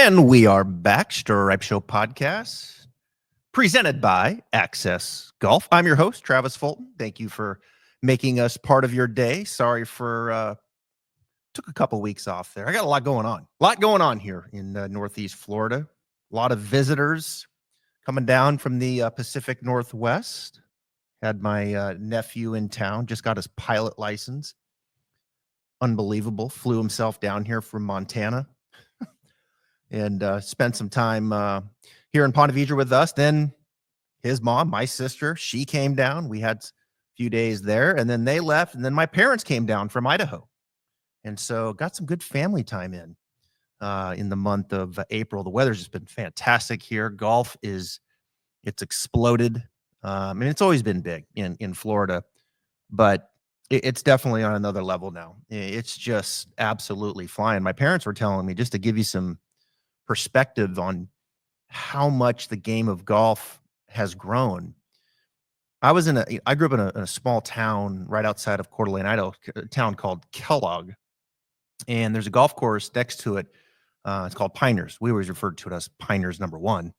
And we are back, Stir Ripe Show podcast, presented by Access Golf. I'm your host, Travis Fulton. Thank you for making us part of your day. Sorry for took a couple weeks off there. I got a lot going on here in Northeast Florida. A lot of visitors coming down from the Pacific Northwest. Had my nephew in town, just got his pilot license. Unbelievable. Flew himself down here from Montana and spent some time here in Ponte Vedra with us. Then his mom, my sister, she came down. We had a few days there, and then they left, and then my parents came down from Idaho. And so got some good family time in the month of April. The weather's just been fantastic here. Golf it's exploded. And it's always been big in Florida, but it's definitely on another level now. It's just absolutely flying. My parents were telling me, just to give you some perspective on how much the game of golf has grown. I grew up in a small town right outside of Coeur d'Alene, Idaho, a town called Kellogg. And there's a golf course next to it. It's called Piners. We always referred to it as Piners number 1.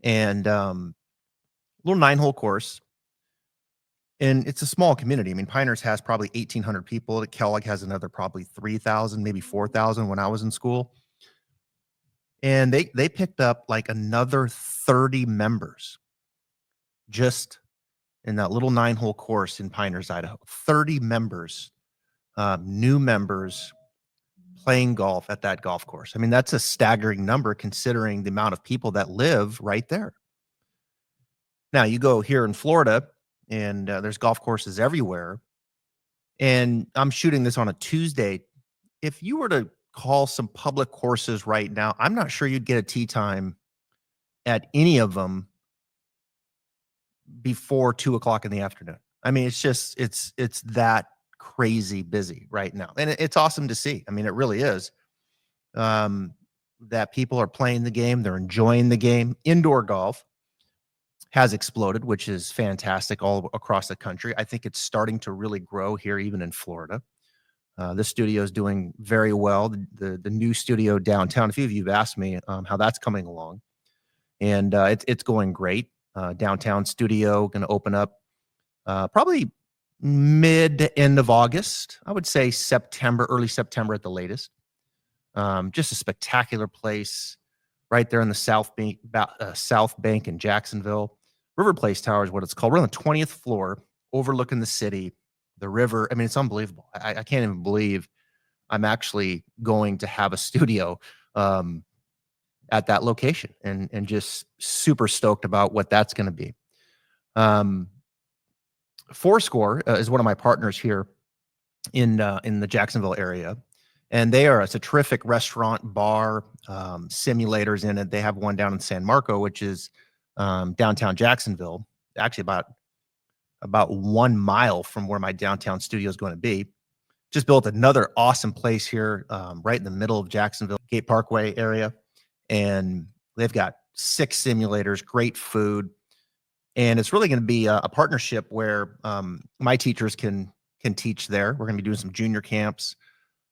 And little 9-hole course. And it's a small community. I mean, Piners has probably 1,800 people. Kellogg has another probably 3,000, maybe 4,000 when I was in school. And they picked up like another 30 members just in that little 9-hole course in Piners, Idaho. 30 members, new members playing golf at that golf course. I mean, that's a staggering number considering the amount of people that live right there. Now, you go here in Florida, and there's golf courses everywhere. And I'm shooting this on a Tuesday. If you were to call some public courses right now, I'm not sure you'd get a tee time at any of them before 2:00 in the afternoon. I mean, it's that crazy busy right now. And it's awesome to see. I mean, it really is. That people are playing the game. They're enjoying the game. Indoor golf has exploded, which is fantastic all across the country. I think it's starting to really grow here, even in Florida. The studio is doing very well. The new studio downtown, a few of you have asked me how that's coming along. And it's going great. Downtown studio going to open up probably mid to end of August. I would say September, early September at the latest. Just a spectacular place right there in the South Bank in Jacksonville. River Place Tower is what it's called. We're on the 20th floor, overlooking the city, the river. I mean, it's unbelievable. I can't even believe I'm actually going to have a studio at that location, and just super stoked about what that's going to be. Fourscore is one of my partners here in the Jacksonville area. And it's a terrific restaurant, bar, simulators in it. They have one down in San Marco, which is downtown Jacksonville, actually about 1 mile from where my downtown studio is going to be. Just built another awesome place here, right in the middle of Jacksonville, Gate Parkway area. And they've got 6 simulators, great food. And it's really going to be a partnership where my teachers can teach there. We're going to be doing some junior camps.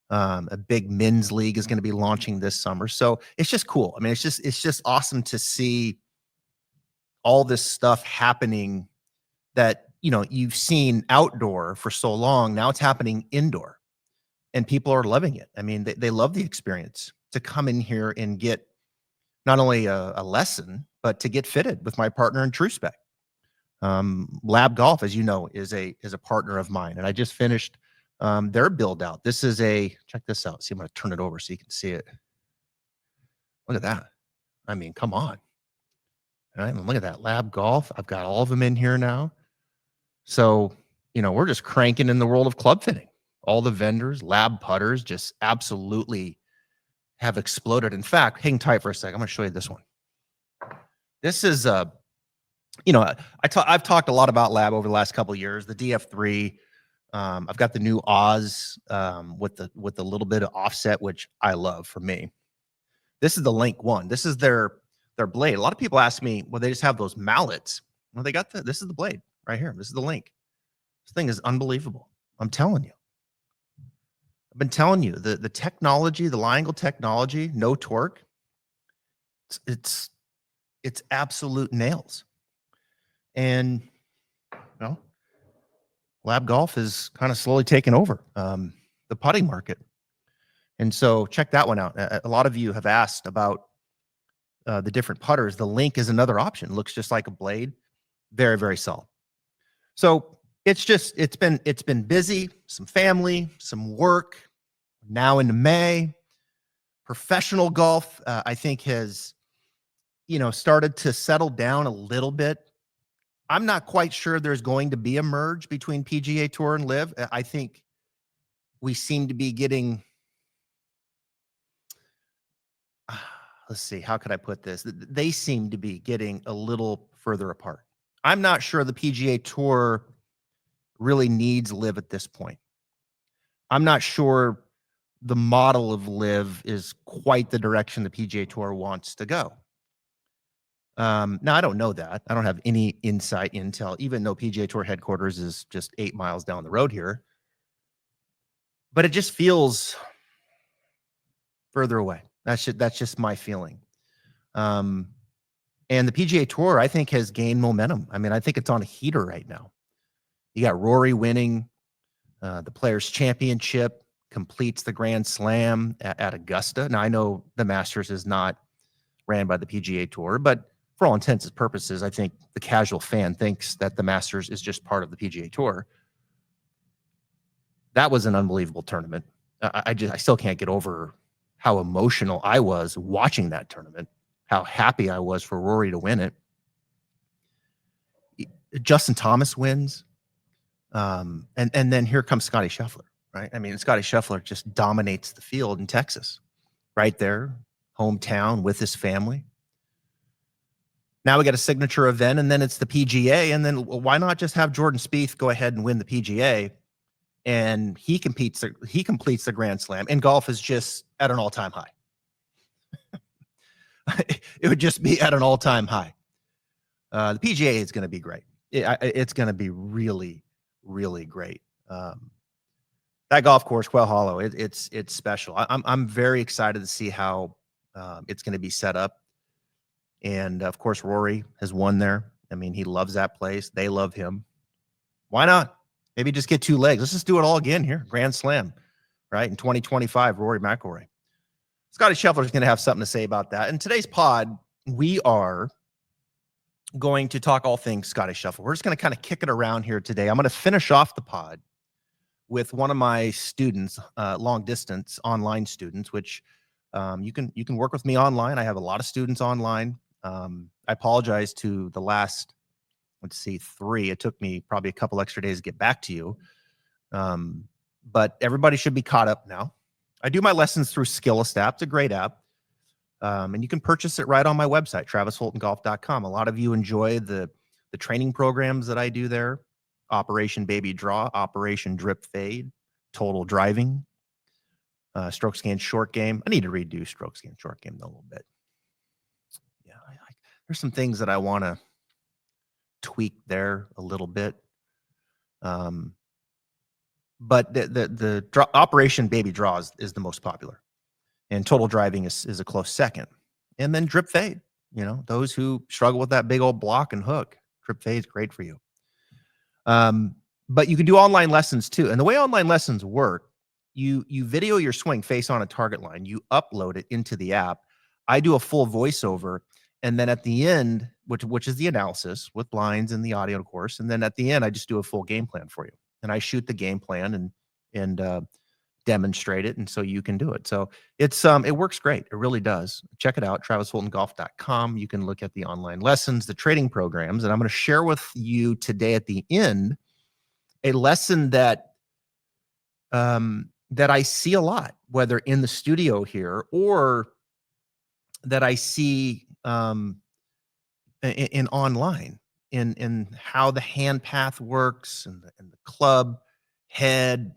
A big men's league is going to be launching this summer. So it's just cool. I mean, it's just awesome to see all this stuff happening that, you've seen outdoor for so long. Now it's happening indoor, and people are loving it. I mean, they love the experience to come in here and get not only a lesson, but to get fitted with my partner in True Spec. Lab Golf, as you know, is a partner of mine. And I just finished their build out. This is check this out. See, I'm going to turn it over so you can see it. Look at that. I mean, come on. All right. And look at that Lab Golf. I've got all of them in here now. So, we're just cranking in the world of club fitting. All the vendors, Lab putters, just absolutely have exploded. In fact, hang tight for a second. I'm going to show you this one. This is, I've talked a lot about Lab over the last couple of years. The DF3. I've got the new Oz with the little bit of offset, which I love for me. This is the Link 1. This is their blade. A lot of people ask me, well, they just have those mallets. Well, they got this is the blade right here. This is the Link. This thing is unbelievable. I'm telling you. I've been telling you the technology, the line angle technology, no torque. It's it's absolute nails. And well, lab golf is kind of slowly taking over the putting market. And so check that one out. A lot of you have asked about the different putters. The Link is another option. Looks just like a blade. Very, very solid. So it's been busy, some family, some work. Now into May, professional golf, I think has, started to settle down a little bit. I'm not quite sure there's going to be a merge between PGA Tour and Live. I think we seem to be getting, let's see, how could I put this? They seem to be getting a little further apart. I'm not sure the PGA Tour really needs Live at this point. I'm not sure the model of Live is quite the direction the PGA Tour wants to go. Now, I don't know that. I don't have any intel, even though PGA Tour headquarters is just 8 miles down the road here. But it just feels further away. That's just my feeling. And the PGA Tour, I think, has gained momentum. I mean, I think it's on a heater right now. You got Rory winning the Players' Championship, completes the Grand Slam at Augusta. Now, I know the Masters is not ran by the PGA Tour, but for all intents and purposes, I think the casual fan thinks that the Masters is just part of the PGA Tour. That was an unbelievable tournament. I still can't get over how emotional I was watching that tournament, how happy I was for Rory to win it. Justin Thomas wins. And then here comes Scottie Scheffler, right? I mean, Scottie Scheffler just dominates the field in Texas, right there, hometown with his family. Now we got a signature event, and then it's the PGA, and then why not just have Jordan Spieth go ahead and win the PGA, and he completes the Grand Slam, and golf is just at an all-time high. It would just be at an all-time high. The PGA is going to be great. It's going to be really, really great. That golf course, Quail Hollow, it's special. I'm very excited to see how it's going to be set up. And of course, Rory has won there. I mean, he loves that place. They love him. Why not? Maybe just get 2 legs. Let's just do it all again here. Grand Slam, right? In 2025, Rory McIlroy. Scottie Scheffler is going to have something to say about that. In today's pod, we are going to talk all things Scottie Scheffler. We're just going to kind of kick it around here today. I'm going to finish off the pod with one of my students, long distance online students, which you can work with me online. I have a lot of students online. I apologize to the last, 3. It took me probably a couple extra days to get back to you. But everybody should be caught up now. I do my lessons through Skillest app. It's a great app. And you can purchase it right on my website, travisfultongolf.com. A lot of you enjoy the training programs that I do there. Operation Baby Draw, Operation Drip Fade, Total Driving, Stroke Scan Short Game. I need to redo Stroke Scan Short Game a little bit. Yeah, there's some things that I want to tweak there a little bit. But the Operation Baby Draw is the most popular. And Total Driving is a close second. And then Drip Fade. Those who struggle with that big old block and hook, Drip Fade is great for you. But you can do online lessons too. And the way online lessons work, you video your swing face on a target line. You upload it into the app. I do a full voiceover. And then at the end, which is the analysis with blinds and the audio, of course. And then at the end, I just do a full game plan for you. And I shoot the game plan and demonstrate it. And so you can do it. So it works great. It really does. Check it out, travisfultongolf.com. You can look at the online lessons, the trading programs. And I'm going to share with you today at the end a lesson that I see a lot, whether in the studio here or that I see in online, in how the hand path works and the club head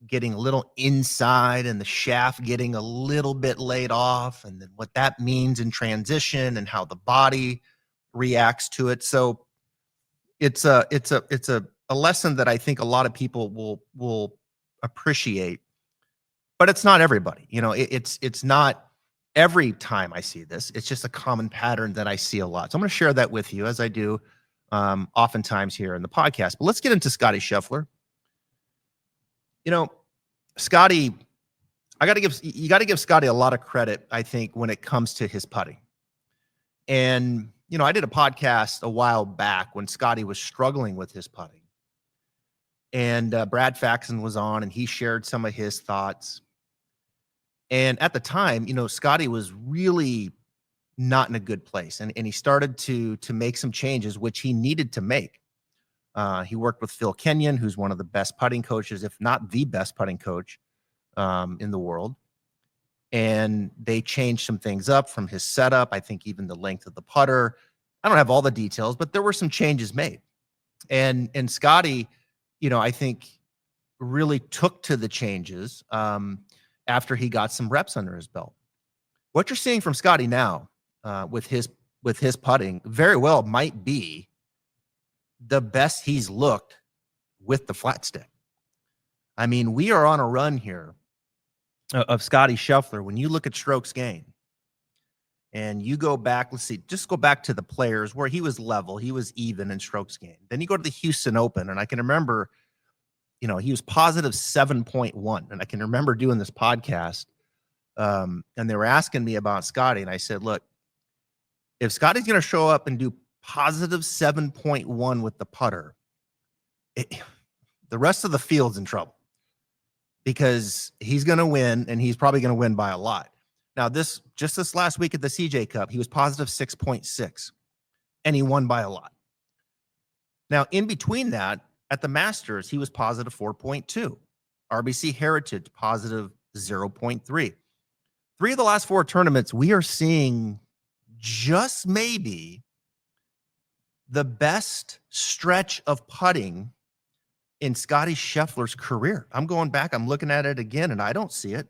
getting a little inside and the shaft getting a little bit laid off, and then what that means in transition and how the body reacts to it. So it's a lesson that I think a lot of people will appreciate, but it's not everybody. It's not every time I see this, it's just a common pattern that I see a lot. So I'm going to share that with you as I do oftentimes here in the podcast. But let's get into Scottie Scheffler. You know, Scottie, you got to give Scottie a lot of credit, I think, when it comes to his putting. And, you know, I did a podcast a while back when Scottie was struggling with his putting. And Brad Faxon was on, and he shared some of his thoughts. And at the time, you know, Scottie was really not in a good place. And he started to make some changes, which he needed to make. He worked with Phil Kenyon, who's one of the best putting coaches, if not the best putting coach in the world. And they changed some things up from his setup. I think even the length of the putter. I don't have all the details, but there were some changes made. And Scottie, you know, I think really took to the changes after he got some reps under his belt. What you're seeing from Scottie now with his putting very well might be the best he's looked with the flat stick. I mean, we are on a run here of Scottie Scheffler. When you look at strokes gained and you go back, let's see, just go back to the Players where he was level, he was even in strokes gained. Then you go to the Houston Open, and I can remember, you know, he was positive 7.1. And I can remember doing this podcast, and they were asking me about Scottie, and I said, look, if Scottie's going to show up and do positive 7.1 with the putter, the rest of the field's in trouble, because he's going to win, and he's probably going to win by a lot. Now, this last week at the CJ Cup, he was positive 6.6, and he won by a lot. Now, in between that, at the Masters, he was positive 4.2. RBC Heritage, positive 0.3. 3 of the last 4 tournaments, we are seeing just maybe the best stretch of putting in Scottie Scheffler's career. I'm going back, I'm looking at it again, and I don't see it.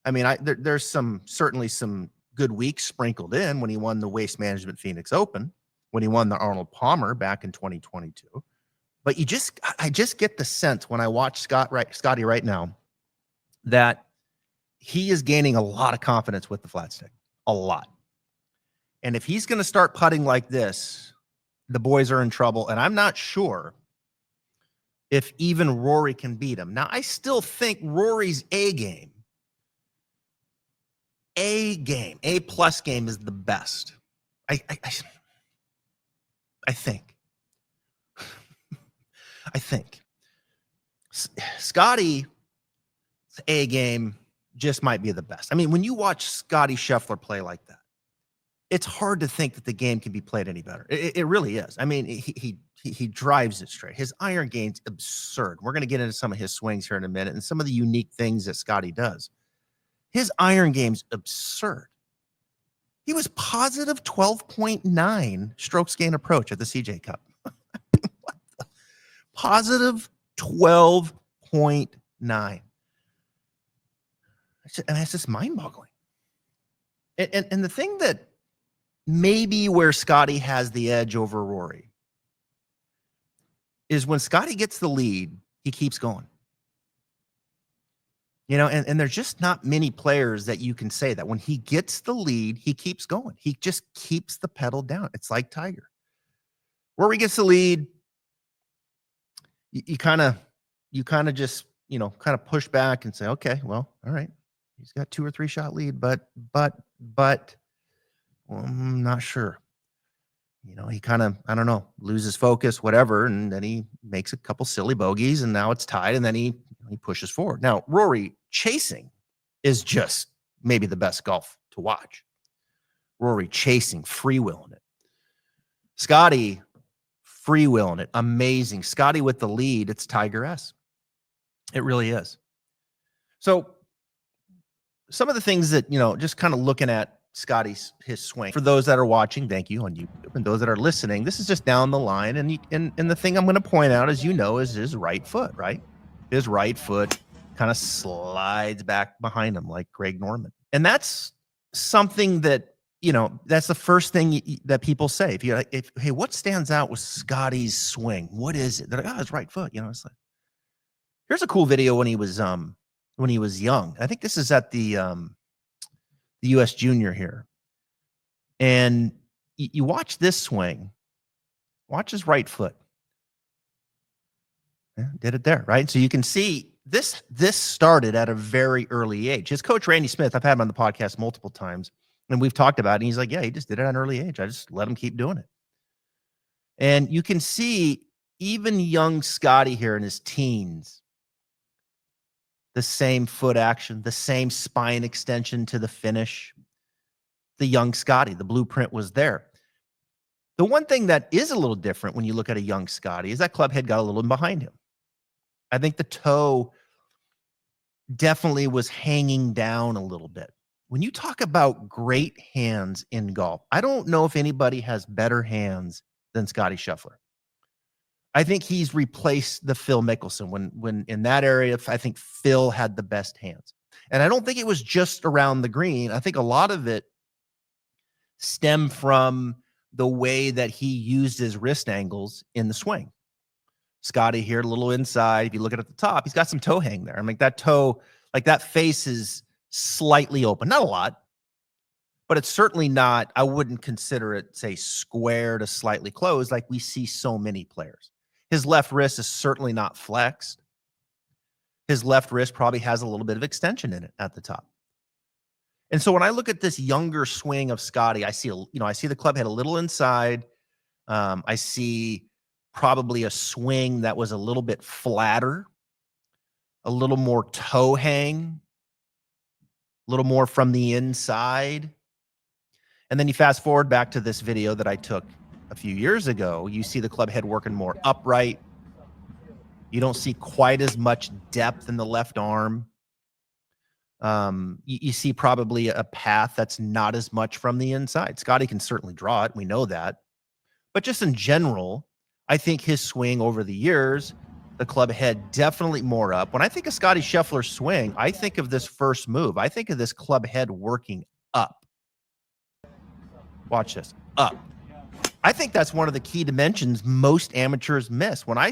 I mean, there's certainly some good weeks sprinkled in when he won the Waste Management Phoenix Open, when he won the Arnold Palmer back in 2022. But I just get the sense when I watch Scottie right now that he is gaining a lot of confidence with the flat stick, a lot. And if he's going to start putting like this, the boys are in trouble. And I'm not sure if even Rory can beat him. Now, I still think Rory's A plus game is the best. I think. I think Scottie's A game just might be the best. I mean, when you watch Scottie Scheffler play like that, it's hard to think that the game can be played any better. It really is. I mean, he drives it straight. His iron game's absurd. We're going to get into some of his swings here in a minute and some of the unique things that Scottie does. His iron game's absurd. He was positive 12.9 strokes gain approach at the CJ Cup. Positive 12.9. And that's just mind-boggling. And the thing that maybe where Scottie has the edge over Rory is when Scottie gets the lead, he keeps going. You know, and there's just not many players that you can say that when he gets the lead, he keeps going. He just keeps the pedal down. It's like Tiger. Rory gets the lead, you kind of just, you know, kind of push back and say, okay, well, all right, he's got 2 or 3 shot lead, but well, I'm not sure. You know, he kind of, I don't know, loses focus, whatever, and then he makes a couple silly bogeys, and now it's tied, and then he pushes forward. Now, Rory chasing is just maybe the best golf to watch. Rory chasing, freewheeling it. Scottie freewheeling it, amazing. Scottie with the lead, it's Tiger-esque. It really is. So some of the things that, you know, just kind of looking at his swing. For those that are watching, thank you on YouTube, and those that are listening, this is just down the line. And the thing I'm going to point out, as you know, is his right foot, right? His right foot kind of slides back behind him like Greg Norman. And that's something that, you know, that's the first thing that people say. Hey, what stands out with Scottie's swing? What is it? They're like, his right foot. You know, it's like, here's a cool video when he was young. I think this is at the the U.S. Junior here. And you watch this swing. Watch his right foot. Yeah, did it there, right? So you can see this started at a very early age. His coach, Randy Smith, I've had him on the podcast multiple times, and we've talked about it. And he's like, yeah, he just did it at an early age. I just let him keep doing it. And you can see even young Scottie here in his teens, the same foot action, the same spine extension to the finish. The young Scottie, the blueprint was there. The one thing that is a little different when you look at a young Scottie is that club head got a little behind him. I think the toe definitely was hanging down a little bit. When you talk about great hands in golf, I don't know if anybody has better hands than Scottie Scheffler. I think he's replaced the Phil Mickelson when in that area. I think Phil had the best hands. And I don't think it was just around the green. I think a lot of it stemmed from the way that he used his wrist angles in the swing. Scottie here, a little inside. If you look at the top, he's got some toe hang there. I mean, that toe, like that face is slightly open. Not a lot, but it's certainly not, I wouldn't consider it, say, square to slightly closed like we see so many players. His left wrist is certainly not flexed. His left wrist probably has a little bit of extension in it at the top. And so when I look at this younger swing of Scottie, I see, I see the club head a little inside. I see probably a swing that was a little bit flatter, a little more toe hang, a little more from the inside. And then you fast forward back to this video that I took a few years ago. You see the club head working more upright. You don't see quite as much depth in the left arm. You see probably a path that's not as much from the inside. Scottie can certainly draw it. We know that. But just in general, I think his swing over the years, the club head definitely more up. When I think of Scottie Scheffler's swing, I think of this first move. I think of this club head working up. Watch this. Up. I think that's one of the key dimensions most amateurs miss. When I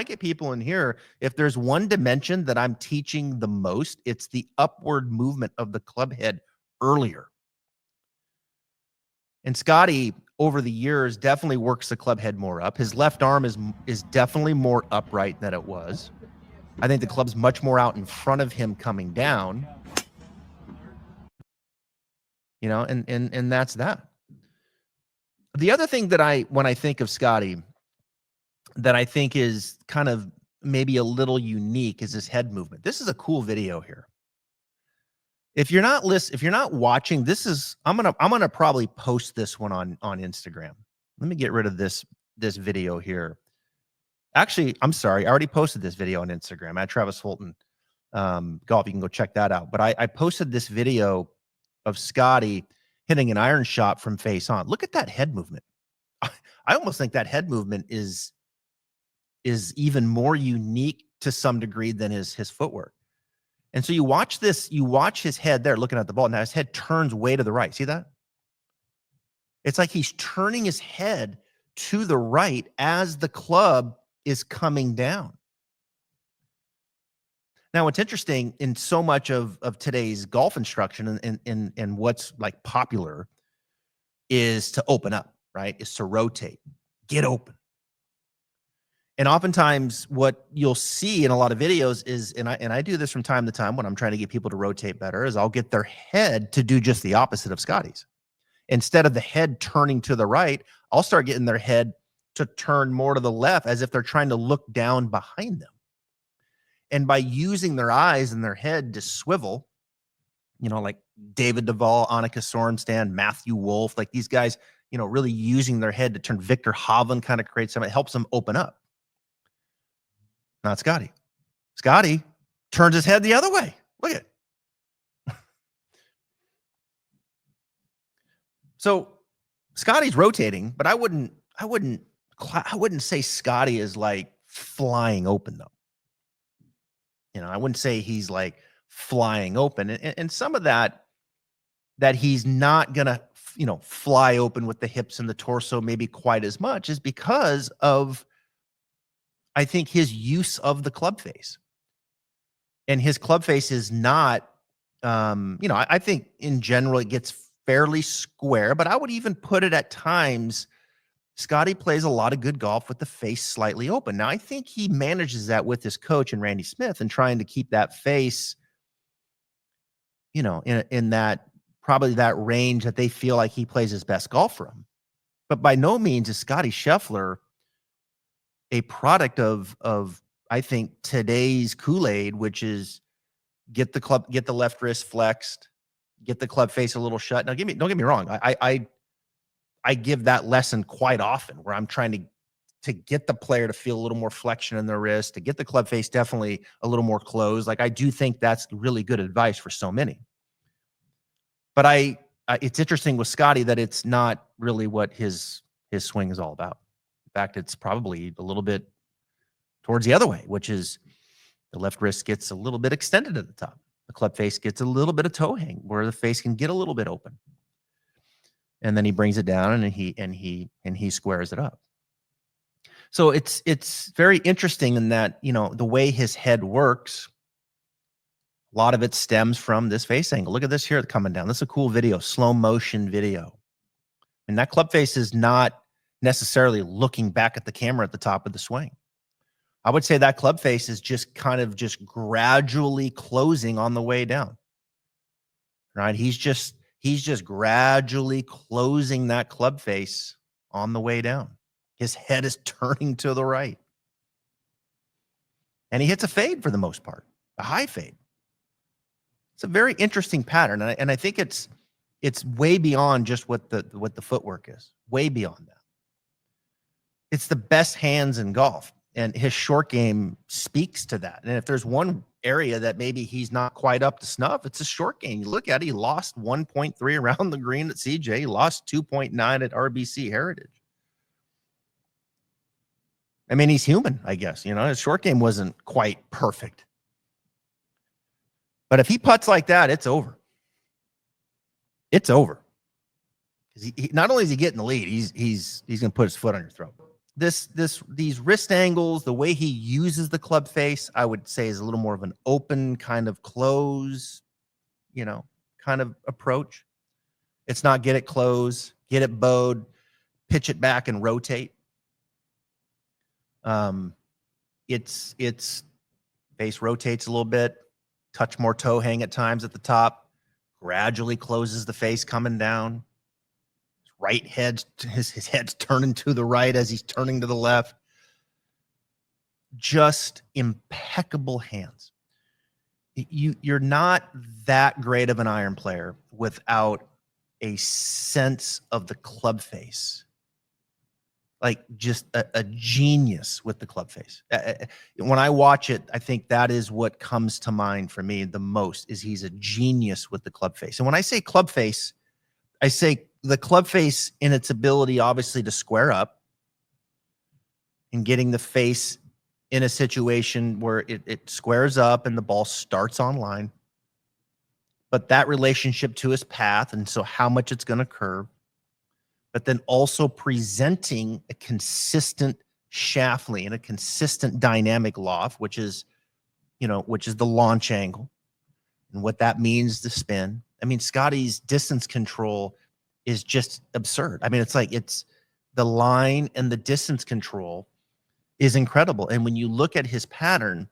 get people in here, if there's one dimension that I'm teaching the most, it's the upward movement of the club head earlier. And Scottie, over the years, definitely works the club head more up. His left arm is definitely more upright than it was. I think the club's much more out in front of him coming down. And that's that. The other thing that when I think of Scottie, that I think is kind of maybe a little unique is his head movement. This is a cool video here. If you're not watching, I'm gonna probably post this one on Instagram. Let me get rid of this video here. Actually, I'm sorry, I already posted this video on Instagram at Travis Fulton Golf. You can go check that out. But I posted this video of Scottie hitting an iron shot from face on. Look at that head movement. I almost think that head movement is even more unique to some degree than his footwork. And so you watch his head there looking at the ball. Now his head turns way to the right. See that? It's like he's turning his head to the right as the club is coming down. Now, what's interesting in so much of today's golf instruction and what's like popular is to open up, right? Is to rotate, get open. And oftentimes what you'll see in a lot of videos is, and I do this from time to time when I'm trying to get people to rotate better, is I'll get their head to do just the opposite of Scottie's. Instead of the head turning to the right, I'll start getting their head to turn more to the left as if they're trying to look down behind them. And by using their eyes and their head to swivel, like David Duval, Annika Sorenstam, Matthew Wolf, like these guys, really using their head to turn. Victor Hovland kind of creates something. It helps them open up. Not Scottie. Scottie turns his head the other way. Look at it. So Scottie's rotating, but I wouldn't say Scottie is like flying open though. I wouldn't say he's like flying open. And some of that he's not going to, fly open with the hips and the torso maybe quite as much is because of, I think, his use of the club face. And his club face is not I think in general it gets fairly square, but I would even put it at times. Scottie plays a lot of good golf with the face slightly open. Now, I think he manages that with his coach and Randy Smith and trying to keep that face, in that probably that range that they feel like he plays his best golf from. But by no means is Scottie Scheffler a product of I think today's Kool-Aid, which is get the left wrist flexed, get the club face a little shut. Now, don't get me wrong. I give that lesson quite often where I'm trying to get the player to feel a little more flexion in their wrist, to get the club face definitely a little more closed. Like I do think that's really good advice for so many. But it's interesting with Scottie that it's not really what his swing is all about. In fact, it's probably a little bit towards the other way, which is the left wrist gets a little bit extended at the top. The club face gets a little bit of toe hang where the face can get a little bit open. And then he brings it down and he squares it up. So it's very interesting in that, the way his head works, a lot of it stems from this face angle. Look at this here coming down. This is a cool video, slow motion video. And that club face is not necessarily looking back at the camera at the top of the swing. I would say that club face is just kind of just gradually closing on the way down. Right? He's just gradually closing that club face on the way down. His head is turning to the right. And he hits a fade for the most part, a high fade. It's a very interesting pattern. And I think it's way beyond just what the footwork is, way beyond that. It's the best hands in golf. And his short game speaks to that. And if there's one area that maybe he's not quite up to snuff, it's a short game. You look at it, he lost 1.3 around the green at CJ. He lost 2.9 at RBC Heritage. I mean, he's human, I guess. His short game wasn't quite perfect. But if he putts like that, it's over. It's over. He not only is he getting the lead, he's going to put his foot on your throat. These wrist angles, the way he uses the club face, I would say is a little more of an open kind of close, kind of approach. It's not get it close, get it bowed, pitch it back and rotate. It's face rotates a little bit, touch more toe hang at times at the top, gradually closes the face coming down. Right head, his head's turning to the right as he's turning to the left. Just impeccable hands. You're not that great of an iron player without a sense of the club face. Like just a genius with the club face. When I watch it, I think that is what comes to mind for me the most is he's a genius with the club face. And when I say club face, I say the club face in its ability, obviously, to square up and getting the face in a situation where it squares up and the ball starts on line. But that relationship to his path, and so how much it's going to curve, but then also presenting a consistent shaft lean, a consistent dynamic loft, which is the launch angle and what that means to spin. I mean, Scottie's distance control is just absurd. I mean, it's the line and the distance control is incredible. And when you look at his pattern,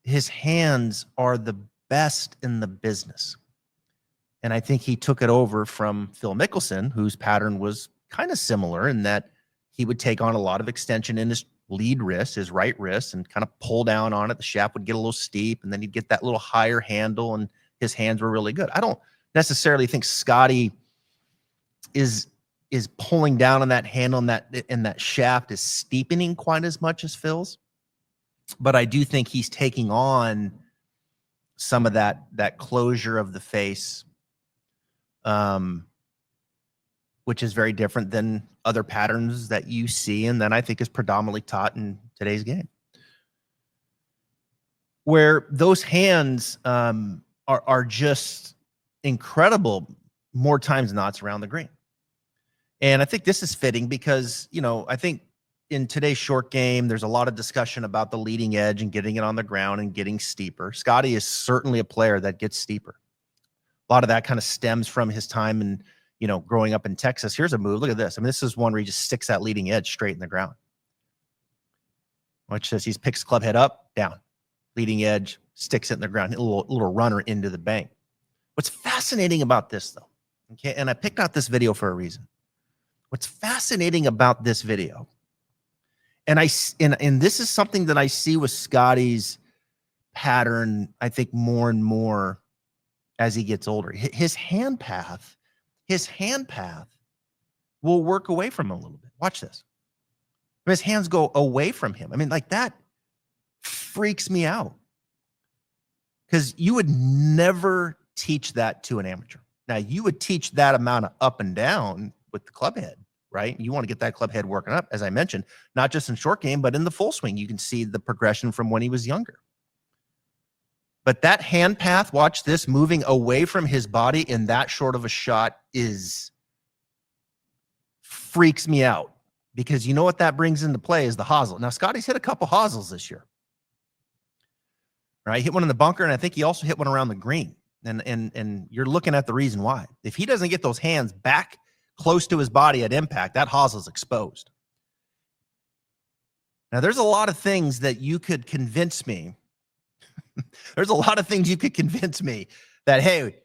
his hands are the best in the business. And I think he took it over from Phil Mickelson, whose pattern was kind of similar in that he would take on a lot of extension in his lead wrist, his right wrist, and kind of pull down on it. The shaft would get a little steep, and then he'd get that little higher handle, and his hands were really good. I don't necessarily think Scottie is pulling down on that handle, and that shaft is steepening quite as much as Phil's. But I do think he's taking on some of that closure of the face, which is very different than other patterns that you see, and that I think is predominantly taught in today's game. Where those hands are just incredible more times than not around the green. And I think this is fitting because, I think in today's short game, there's a lot of discussion about the leading edge and getting it on the ground and getting steeper. Scottie is certainly a player that gets steeper. A lot of that kind of stems from his time and, growing up in Texas. Here's a move. Look at this. I mean, this is one where he just sticks that leading edge straight in the ground. Watch this. He picks club head up, down. Leading edge, sticks it in the ground. A little runner into the bank. What's fascinating about this, though, okay, and I picked out this video for a reason. What's fascinating about this video, and this is something that I see with Scottie's pattern, I think more and more as he gets older. His hand path will work away from him a little bit. Watch this. His hands go away from him. I mean, like, that freaks me out, because you would never teach that to an amateur. Now, you would teach that amount of up and down with the club head, right? You want to get that club head working up, as I mentioned, not just in short game, but in the full swing. You can see the progression from when he was younger. But that hand path, watch this, moving away from his body in that short of a shot freaks me out, because you know what that brings into play is the hosel. Now, Scottie's hit a couple hosels this year, right? He hit one in the bunker, and I think he also hit one around the green. And you're looking at the reason why. If he doesn't get those hands back close to his body at impact, that hosel's exposed. Now, there's a lot of things that you could convince me. There's a lot of things you could convince me that, hey,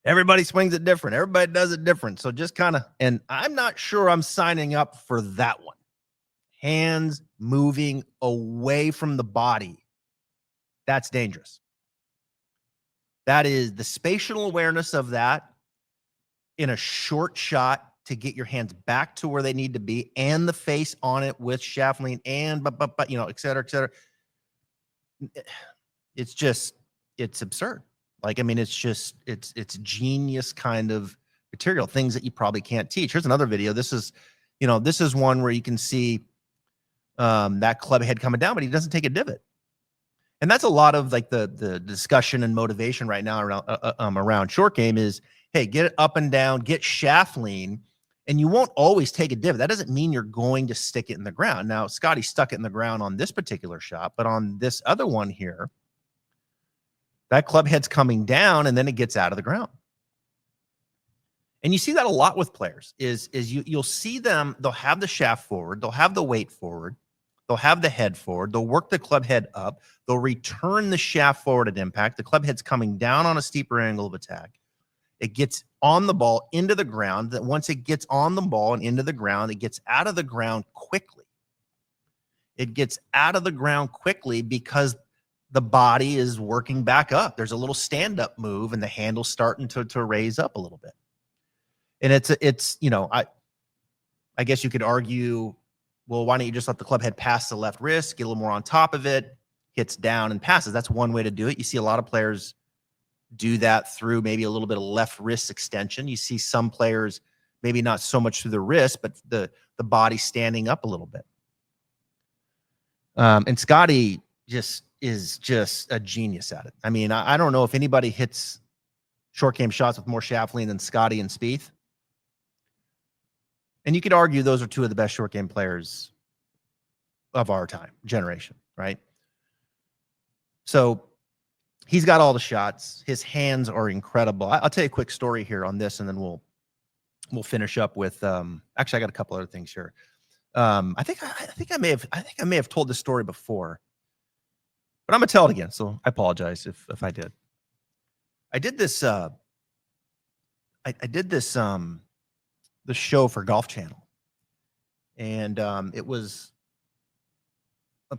everybody swings it different. Everybody does it different. So just kind of, and I'm not sure I'm signing up for that one. Hands moving away from the body. That's dangerous. That is the spatial awareness of that in a short shot to get your hands back to where they need to be, and the face on it with shaft lean and, et cetera, et cetera. It's absurd. Like, I mean, it's genius kind of material, things that you probably can't teach. Here's another video. This is one where you can see that club head coming down, but he doesn't take a divot. And that's a lot of like the discussion and motivation right now around short game is, hey, get it up and down, get shaft lean, and you won't always take a divot. That doesn't mean you're going to stick it in the ground. Now, Scottie stuck it in the ground on this particular shot, but on this other one here, that club head's coming down and then it gets out of the ground. And you see that a lot with players is you'll see them, they'll have the shaft forward, they'll have the weight forward, they'll have the head forward, they'll work the club head up, they'll return the shaft forward at impact. The club head's coming down on a steeper angle of attack. It gets on the ball into the ground. That once it gets on the ball and into the ground, it gets out of the ground quickly. It gets out of the ground quickly because the body is working back up. There's a little stand-up move, and the handle's starting to raise up a little bit. And it's I guess you could argue, well, why don't you just let the club head pass the left wrist, get a little more on top of it, hits down and passes. That's one way to do it. You see a lot of players do that through maybe a little bit of left wrist extension. You see some players maybe not so much through the wrist, but the body standing up a little bit. And Scottie is just a genius at it. I mean, I don't know if anybody hits short game shots with more shaft lean than Scottie and Spieth. And you could argue those are two of the best short game players of our time, generation, right? So he's got all the shots. His hands are incredible. I'll tell you a quick story here on this, and then we'll finish up with actually I got a couple other things here. I think I may have told this story before, but I'm gonna tell it again. So I apologize if I did. I did this the show for Golf Channel, and it was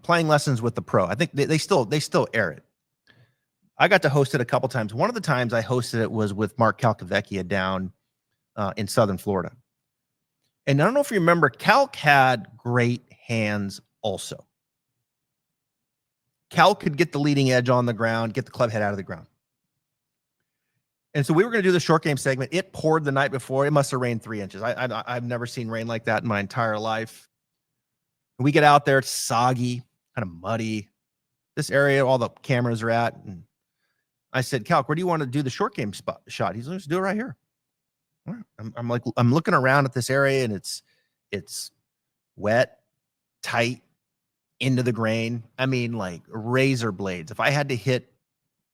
playing lessons with the pro. I think they still air it. I got to host it a couple times. One of the times I hosted it was with Mark Calcavecchia down in Southern Florida. And I don't know if you remember, Calc had great hands also. Calc could get the leading edge on the ground, get the club head out of the ground. And so we were going to do the short game segment. It poured the night before. It must have rained 3 inches. I've never seen rain like that in my entire life. We get out there, it's soggy, kind of muddy. This area, all the cameras are at. And I said, Calc, where do you want to do the short game shot? He's like, let's do it right here. I'm looking around at this area, and it's wet, tight into the grain. I mean, like razor blades. If I had to hit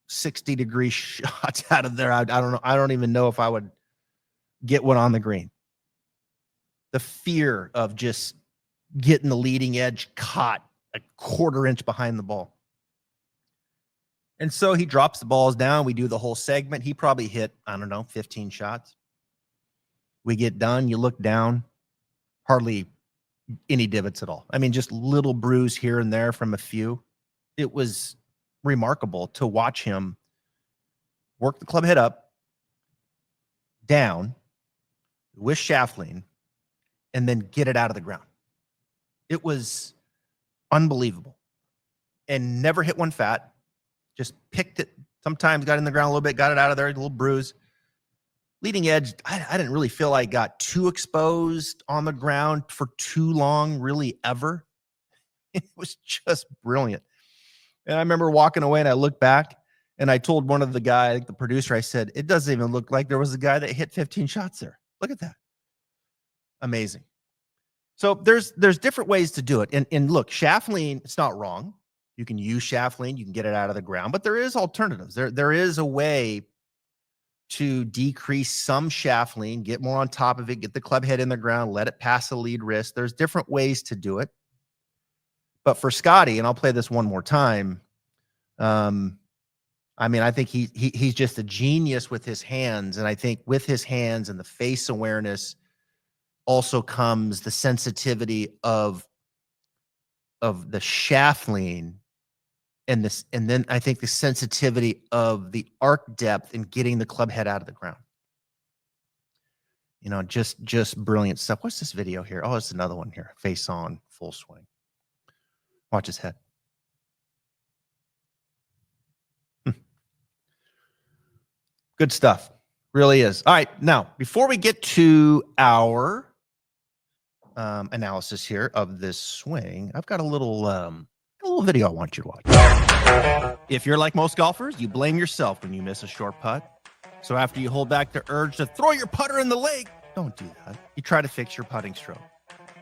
60-degree shots out of there, I don't know. I don't even know if I would get one on the green. The fear of just getting the leading edge caught a quarter inch behind the ball. And so he drops the balls down. We do the whole segment. He probably hit, I don't know, 15 shots. We get done. You look down, hardly any divots at all. I mean, just little bruise here and there from a few. It was remarkable to watch him work the club head up, down, with shaft lean, and then get it out of the ground. It was unbelievable. And never hit one fat. Just picked it. Sometimes got in the ground a little bit, got it out of there, a little bruise. Leading edge, I didn't really feel I got too exposed on the ground for too long, really, ever. It was just brilliant. And I remember walking away and I looked back and I told one of the guy, the producer, I said, it doesn't even look like there was a guy that hit 15 shots there. Look at that. Amazing. So there's different ways to do it. And look, shaft lean, it's not wrong. You can use shaft lean, you can get it out of the ground, but there is alternatives. There is a way to decrease some shaft lean, get more on top of it, get the club head in the ground, let it pass the lead wrist. There's different ways to do it. But for Scottie, and I'll play this one more time, I mean, I think he's just a genius with his hands. And I think with his hands and the face awareness also comes the sensitivity of the shaft lean and then I think the sensitivity of the arc depth in getting the club head out of the ground. You know, just brilliant stuff. What's this video here? Oh, it's another one here. Face on, full swing. Watch his head. Good stuff. Really is. All right. Now, before we get to our analysis here of this swing, I've got a little video I want you to watch. If you're like most golfers, you blame yourself when you miss a short putt. So after you hold back the urge to throw your putter in the lake, don't do that. You try to fix your putting stroke.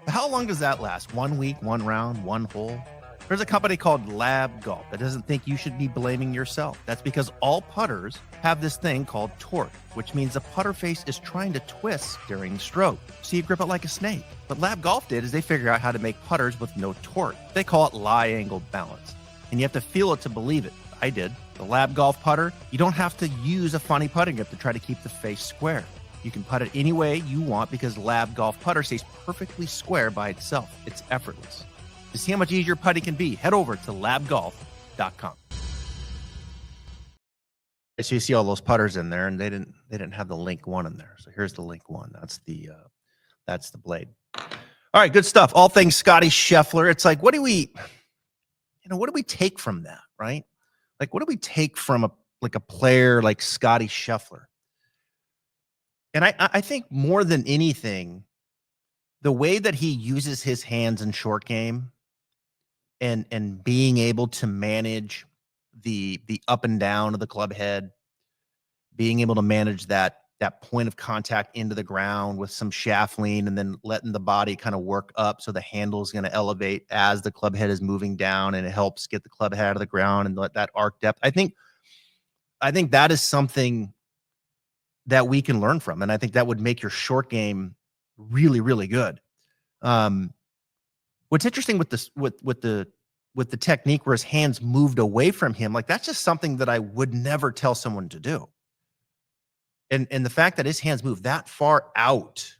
But how long does that last? 1 week, 1 round, 1 hole? There's a company called Lab Golf that doesn't think you should be blaming yourself. That's because all putters have this thing called torque, which means the putter face is trying to twist during stroke, so you grip it like a snake. What Lab Golf did is they figured out how to make putters with no torque. They call it lie angle balance, and you have to feel it to believe it. I did. The Lab Golf putter, you don't have to use a funny putting grip to try to keep the face square. You can putt it any way you want because Lab Golf putter stays perfectly square by itself. It's effortless. To see how much easier putting can be, head over to labgolf.com. So you see all those putters in there, and they didn't have the Link 1 in there. So here's the Link 1. That's the blade. All right, good stuff. All things Scottie Scheffler. It's like, what do we take from that, right? Like, what do we take from a player like Scottie Scheffler? And I think more than anything, the way that he uses his hands in short game and being able to manage the up and down of the club head, being able to manage that point of contact into the ground with some shaft lean and then letting the body kind of work up so the handle is going to elevate as the club head is moving down, and it helps get the club head out of the ground and let that arc depth. I think that is something that we can learn from, and I think that would make your short game really, really good. What's interesting with this, with the technique where his hands moved away from him, like that's just something that I would never tell someone to do. And the fact that his hands move that far out,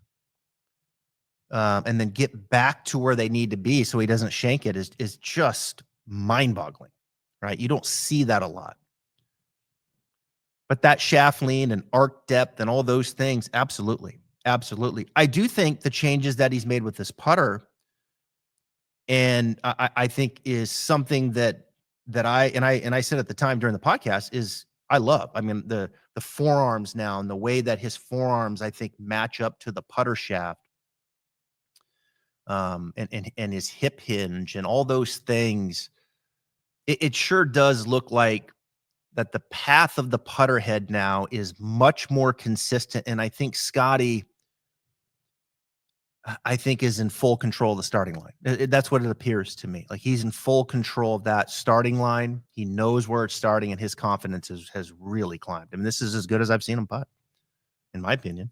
and then get back to where they need to be so he doesn't shank it is just mind-boggling, right? You don't see that a lot. But that shaft lean and arc depth and all those things, absolutely. Absolutely. I do think the changes that he's made with this putter, and I think is something that I said at the time during the podcast, is I love. I mean, the forearms now and the way that his forearms, I think, match up to the putter shaft, and his hip hinge and all those things. It sure does look like that the path of the putter head now is much more consistent. And I think Scottie, I think is in full control of the starting line. That's what it appears to me. Like he's in full control of that starting line. He knows where it's starting, and his confidence has really climbed. I mean, this is as good as I've seen him putt, in my opinion.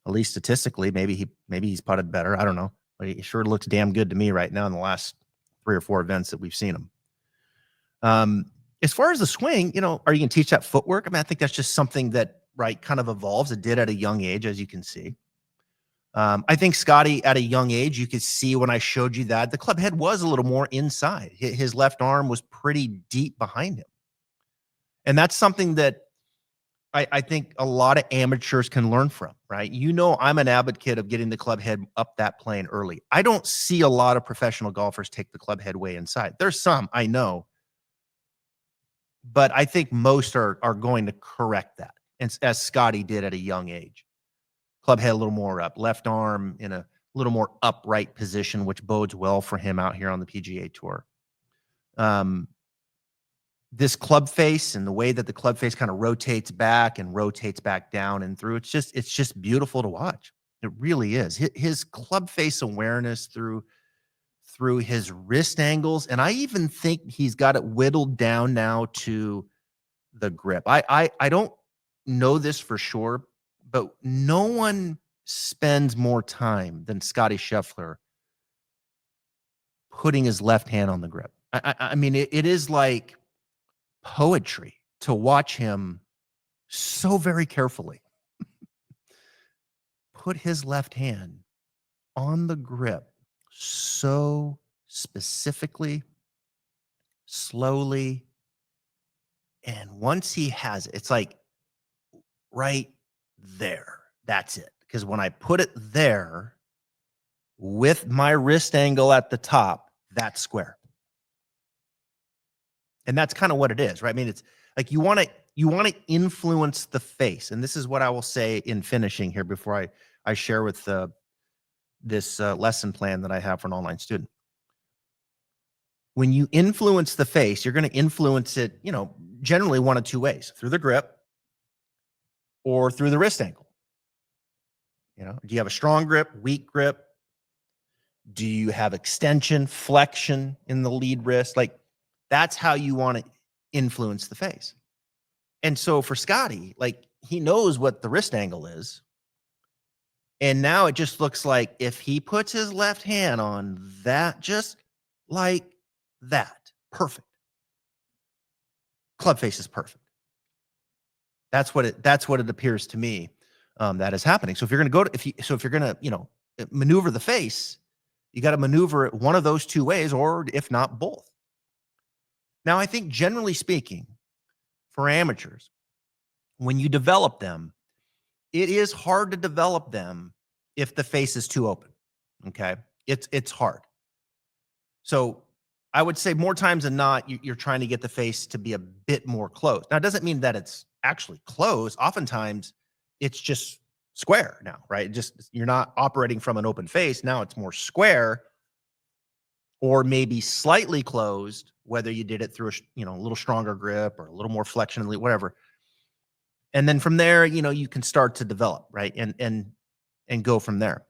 At least statistically, maybe he's putted better. I don't know, but he sure looks damn good to me right now in the last 3 or 4 events that we've seen him. As far as the swing, are you going to teach that footwork? I mean, I think that's just something that kind of evolves. It did at a young age, as you can see. I think Scottie at a young age, you could see when I showed you that the club head was a little more inside. His left arm was pretty deep behind him. And that's something that I think a lot of amateurs can learn from, right? I'm an advocate of getting the club head up that plane early. I don't see a lot of professional golfers take the club head way inside. There's some, I know, but I think most are going to correct that, and as Scottie did at a young age. Club head a little more up, left arm in a little more upright position, which bodes well for him out here on the PGA Tour. This club face and the way that the club face kind of rotates back and rotates back down and through, it's just beautiful to watch. It really is. His club face awareness through his wrist angles, and I even think he's got it whittled down now to the grip. I don't know this for sure, but no one spends more time than Scottie Scheffler putting his left hand on the grip. I mean, it is like poetry to watch him so very carefully put his left hand on the grip so specifically, slowly. And once he has it, it's like right there. That's it. Because when I put it there with my wrist angle at the top, that's square. And that's kind of what it is, right? I mean, it's like you want to influence the face. And this is what I will say in finishing here before I share with this lesson plan that I have for an online student. When you influence the face, you're going to influence it, generally one of two ways: through the grip or through the wrist angle. Do you have a strong grip, weak grip? Do you have extension, flexion in the lead wrist? Like, that's how you want to influence the face. And so for Scottie, like, he knows what the wrist angle is. And now it just looks like if he puts his left hand on that, just like that, perfect. Club face is perfect. That's what it appears to me that is happening. So if you're going to if you're going to, maneuver the face, you got to maneuver it one of those two ways, or if not both. Now, I think generally speaking, for amateurs, when you develop them, it is hard to develop them if the face is too open. Okay. It's hard. So I would say more times than not, you're trying to get the face to be a bit more closed. Now, it doesn't mean that it's actually closed. Oftentimes it's just square now, right? You're not operating from an open face. Now it's more square, or maybe slightly closed, whether you did it through a little stronger grip or a little more flexion, whatever. And then from there, you can start to develop, right? And go from there.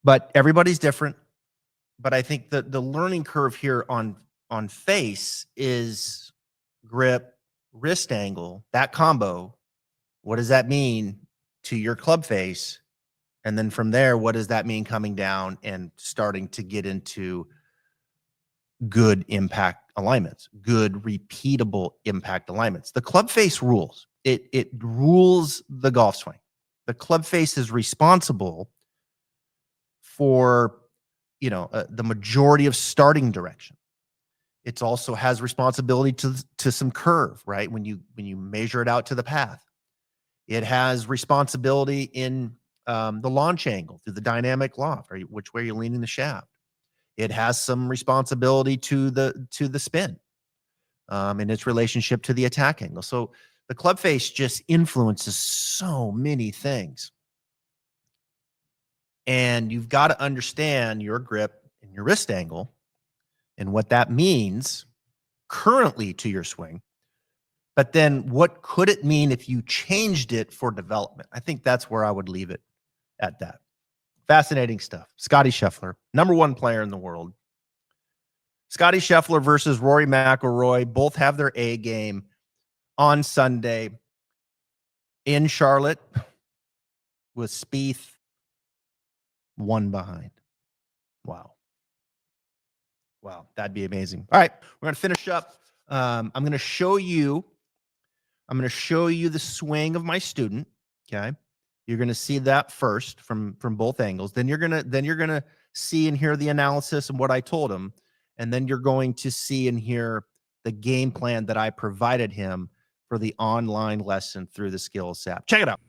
But everybody's different. But I think the learning curve here on face is grip, wrist angle, that combo. What does that mean to your club face? And then from there, what does that mean coming down and starting to get into good impact alignments, good repeatable impact alignments? The club face rules. It rules the golf swing. The club face is responsible for, the majority of starting direction. It also has responsibility to some curve, right? When you measure it out to the path. It has responsibility in the launch angle through the dynamic loft, or which way you're leaning the shaft. It has some responsibility to the spin, in its relationship to the attack angle. So the club face just influences so many things. And you've got to understand your grip and your wrist angle and what that means currently to your swing. But then what could it mean if you changed it for development? I think that's where I would leave it at that. Fascinating stuff. Scottie Scheffler, #1 player in the world. Scottie Scheffler versus Rory McIlroy. Both have their A game on Sunday in Charlotte with Spieth 1 behind. Wow. Wow, that'd be amazing. All right, we're going to finish up. I'm going to show you the swing of my student, okay? You're going to see that first from both angles. Then you're going to see and hear the analysis and what I told him, and then you're going to see and hear the game plan that I provided him for the online lesson through the Skills app. Check it out.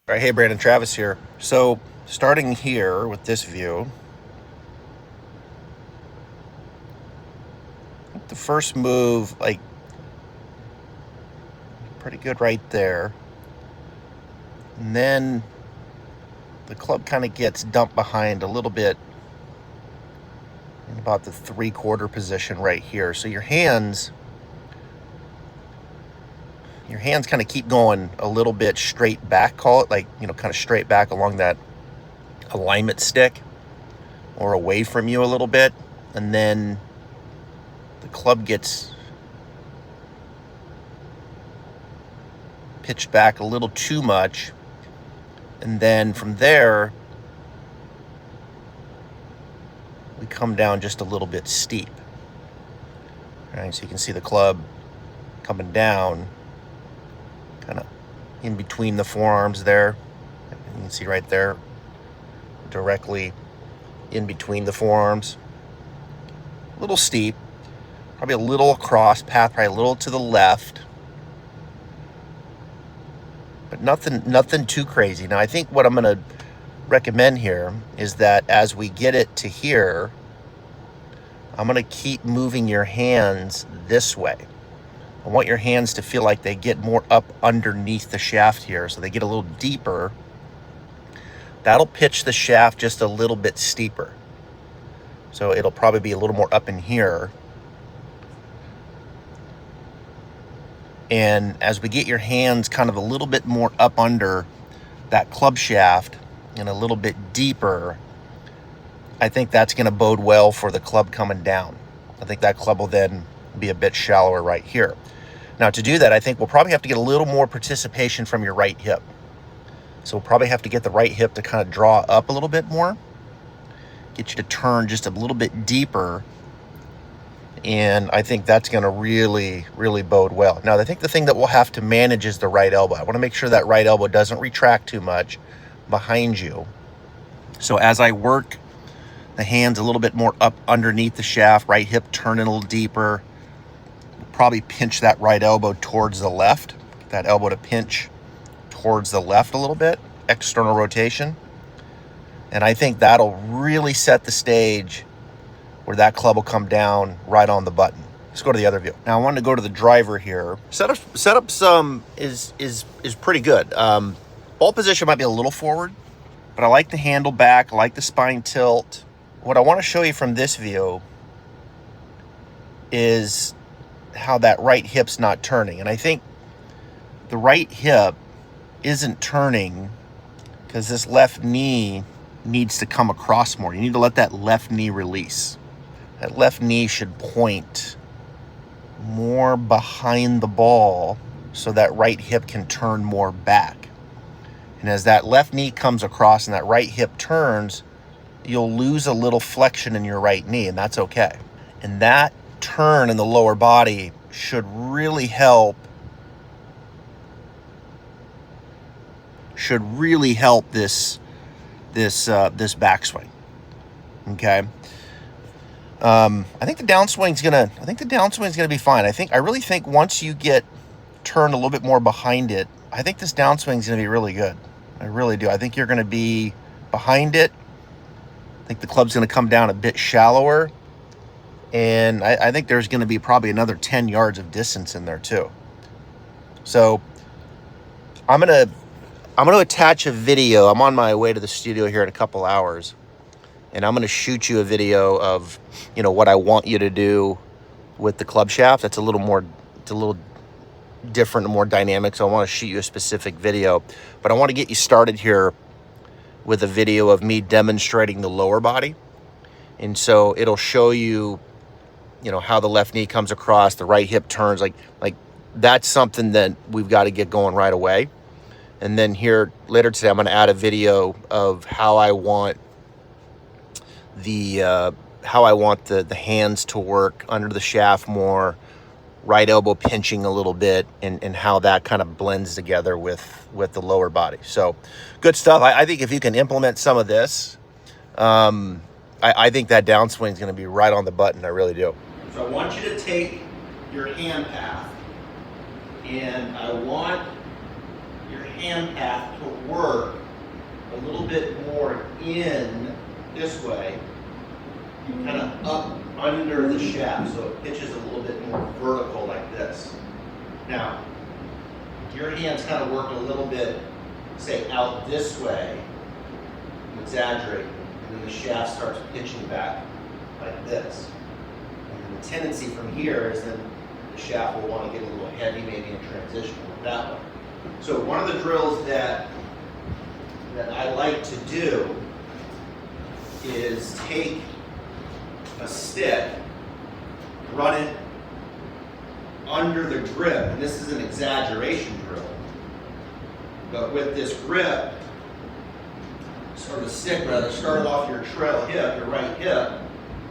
All right, hey, Brandon, Travis here. So starting here with this view, the first move, like, pretty good right there. And then the club kind of gets dumped behind a little bit in about the 3/4 position right here. So your hands kind of keep going a little bit straight back, call it, like, kind of straight back along that alignment stick or away from you a little bit. And then the club gets pitched back a little too much. And then from there, we come down just a little bit steep. All right, so you can see the club coming down, kind of in between the forearms there. You can see right there, directly in between the forearms. A little steep, probably a little across path, probably a little to the left, but nothing too crazy. Now, I think what I'm going to recommend here is that as we get it to here, I'm going to keep moving your hands this way. I want your hands to feel like they get more up underneath the shaft here, so they get a little deeper. That'll pitch the shaft just a little bit steeper. So it'll probably be a little more up in here. And as we get your hands kind of a little bit more up under that club shaft and a little bit deeper, I think that's going to bode well for the club coming down. I think that club will then be a bit shallower right here. Now, to do that, I think we'll probably have to get a little more participation from your right hip. So we'll probably have to get the right hip to kind of draw up a little bit more, get you to turn just a little bit deeper. And I think that's going to really, really bode well. Now, I think the thing that we'll have to manage is the right elbow. I want to make sure that right elbow doesn't retract too much behind you. So as I work the hands a little bit more up underneath the shaft, right hip turning a little deeper, we'll probably pinch that right elbow towards the left. Get that elbow to pinch towards the left a little bit, external rotation. And I think that'll really set the stage where that club will come down right on the button. Let's go to the other view. Now I wanted to go to the driver here. Setup is pretty good. Ball position might be a little forward, but I like the handle back. I like the spine tilt. What I want to show you from this view is how that right hip's not turning. And I think the right hip isn't turning because this left knee needs to come across more. You need to let that left knee release. That left knee should point more behind the ball so that right hip can turn more back. And as that left knee comes across and that right hip turns, you'll lose a little flexion in your right knee, and that's okay. And that turn in the lower body should really help this backswing. Okay. I think the downswing's gonna be fine. I really think once you get turned a little bit more behind it, I think this downswing's gonna be really good. I really do. I think you're gonna be behind it. I think the club's gonna come down a bit shallower, and I think there's gonna be probably another 10 yards of distance in there too. So I'm gonna attach a video. I'm on my way to the studio here in a couple hours. and I'm going to shoot you a video of, what I want you to do with the club shaft. It's a little different and more dynamic. So I want to shoot you a specific video, but I want to get you started here with a video of me demonstrating the lower body. And so it'll show you, how the left knee comes across, the right hip turns, like that's something that we've got to get going right away. And then here later today, I'm going to add a video of how I want the hands to work under the shaft more, right elbow pinching a little bit, and how that kind of blends together with the lower body. So good stuff. I think if you can implement some of this, I think that downswing is going to be right on the button. I really do. So I want you to take your hand path, and I want your hand path to work a little bit more in this way, kind of up under the shaft, so it pitches a little bit more vertical like this. Now, your hands kind of work a little bit, say, out this way, exaggerate, and then the shaft starts pitching back like this. And the tendency from here is that the shaft will want to get a little heavy, maybe in transition with that one. So one of the drills that I like to do is take a stick, run it under the grip, and this is an exaggeration drill, but with this grip, or the stick rather, start off your trail hip, your right hip,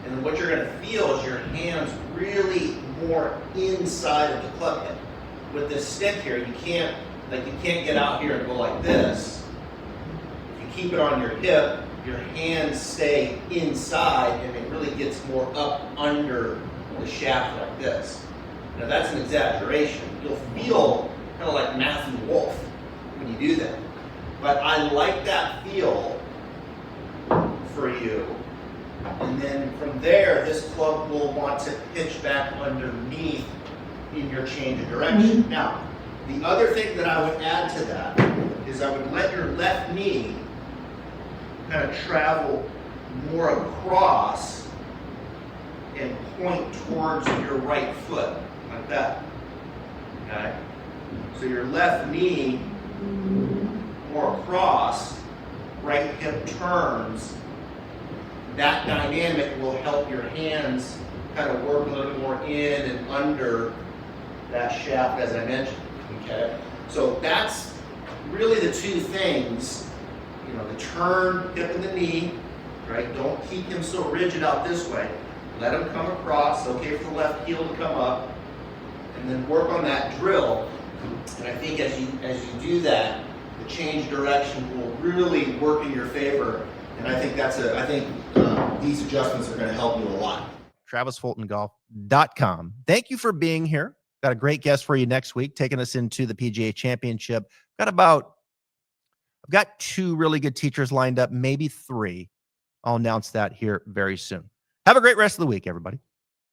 and then what you're going to feel is your hands really more inside of the club head. With this stick here, you can't get out here and go like this. If you keep it on your hip, your hands stay inside, and it really gets more up under the shaft like this. Now that's an exaggeration. You'll feel kind of like Matthew Wolf when you do that. But I like that feel for you. And then from there, this club will want to pitch back underneath in your change of direction. Now, the other thing that I would add to that is I would let your left knee kind of travel more across and point towards your right foot, like that. Okay? So your left knee more across, right hip turns. That dynamic will help your hands kind of work a little more in and under that shaft, as I mentioned. Okay? So that's really the two things. The turn, hip and the knee, right? Don't keep him so rigid out this way. Let him come across. Okay for the left heel to come up, and then work on that drill. And I think as you do that, the change direction will really work in your favor. And I think these adjustments are going to help you a lot. TravisFultonGolf.com. Thank you for being here. Got a great guest for you next week, taking us into the PGA Championship. I've got 2 really good teachers lined up, maybe 3. I'll announce that here very soon. Have a great rest of the week, everybody.